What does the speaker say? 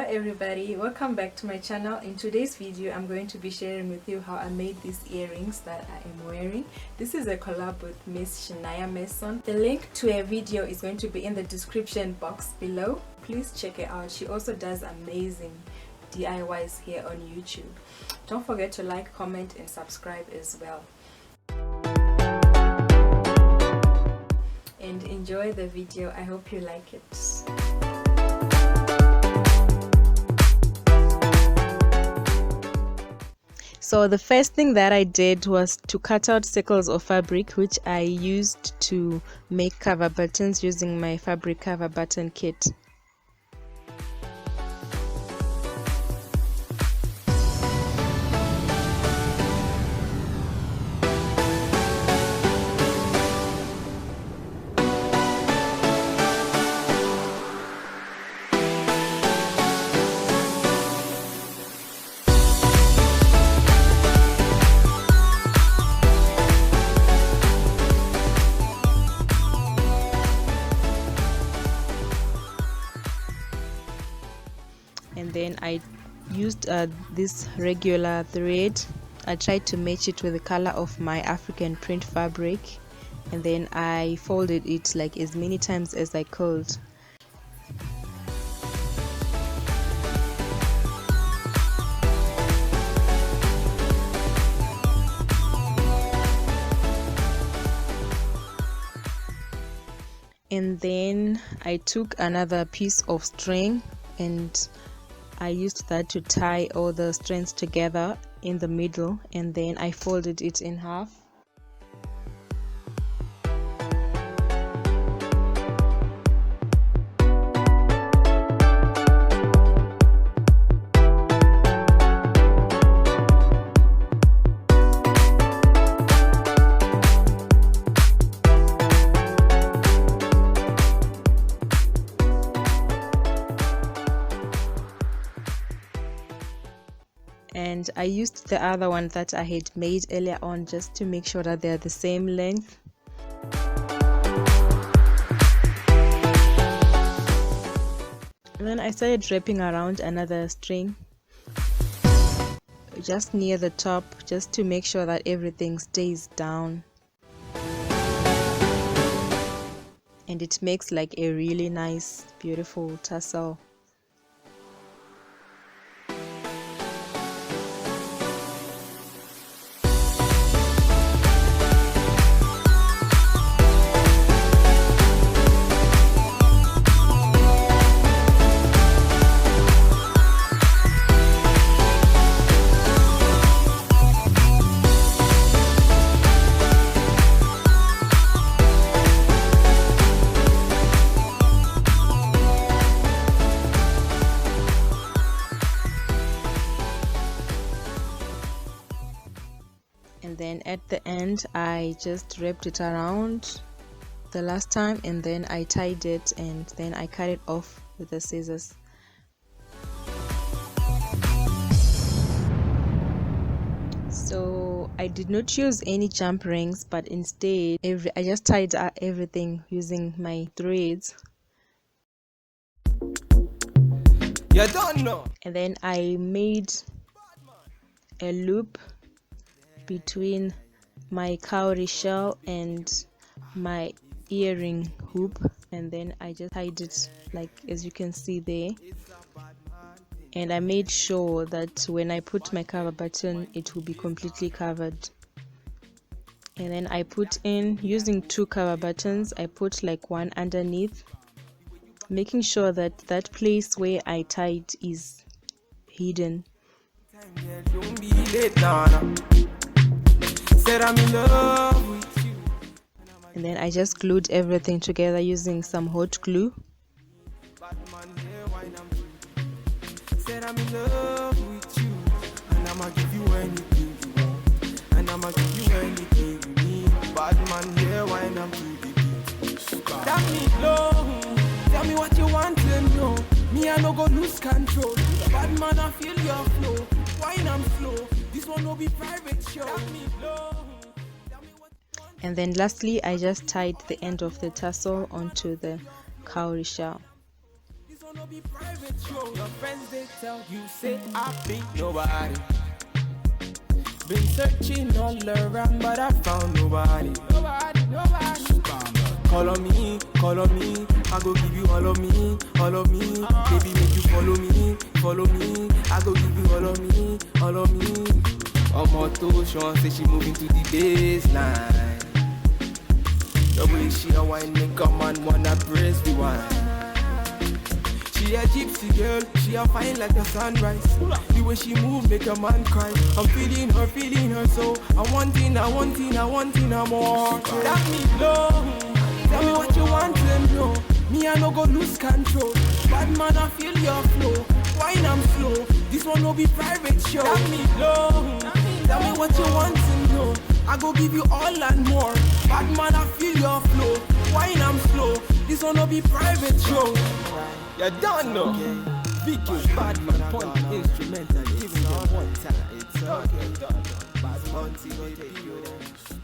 Hello everybody, welcome back to my channel. In today's video I'm going to be sharing with you how I made these earrings that I am wearing. This is a collab with Miss Shania Mason. The link to her video is going to be in the description box below. Please check it out. She also does amazing DIYs here on YouTube. Don't forget to like, comment and subscribe as well. And enjoy the video. I hope you like it. So the first thing that I did was to cut out circles of fabric, which I used to make cover buttons using my fabric cover button kit. And then I used this regular thread. I tried to match it with the color of my African print fabric, and then I folded it like as many times as I could. And then I took another piece of string and I used that to tie all the strands together in the middle, and then I folded it in half. And I used the other one that I had made earlier on just to make sure that they're the same length. And then I started wrapping around another string just near the top, just to make sure that everything stays down. And it makes like a really nice, beautiful tassel. And then at the end I just wrapped it around the last time, and then I tied it, and then I cut it off with the scissors. So I did not use any jump rings, but instead I just tied everything using my threads. You don't know. And then I made a loop between my cowrie shell and my earring hoop, and then I just tied it like as you can see there. And I made sure that when I put my cover button it will be completely covered. And then I put in, using two cover buttons, I put like one underneath, making sure that that place where I tied is hidden. And then I just glued everything together using some hot glue. Said I'm in love with you, and I'ma give you anything you want, and I'ma give you anything you need. Bad man here, wine I'm to the beat. Tell me low, tell me what you want to know. Me I no go lose control. Bad man I feel your flow, wine I'm slow. This one no be private show. Tell me low. And then lastly I just tied the end of the tassel onto the cowrie shell. one no be private show. Your friends they tell you say I be nobody. Been searching all around, but I found nobody. Nobody. Call on me, call on me. I go give you all of me, all of me. Baby, make you follow me, follow me. I go give you all of me, all of me. Omoto Sean say she moving to the baseline. The way she a wine make a man wanna praise the wine. She a gypsy girl, she a fine like the sunrise. The way she move make a man cry. I'm feeling her so I wanting her more. That me blow. Tell me what you want to know. Me I no go lose control. Bad man I feel your flow. Wine I'm slow. This one no be private show. That me blow. Tell me what you want to know. I go give you all and more. Bad man I feel your flow. Wine I'm slow. This one no be private show. You don't know. Vicky's bad man point the instrumental. Giving them one time. It's okay. Bad man, baby.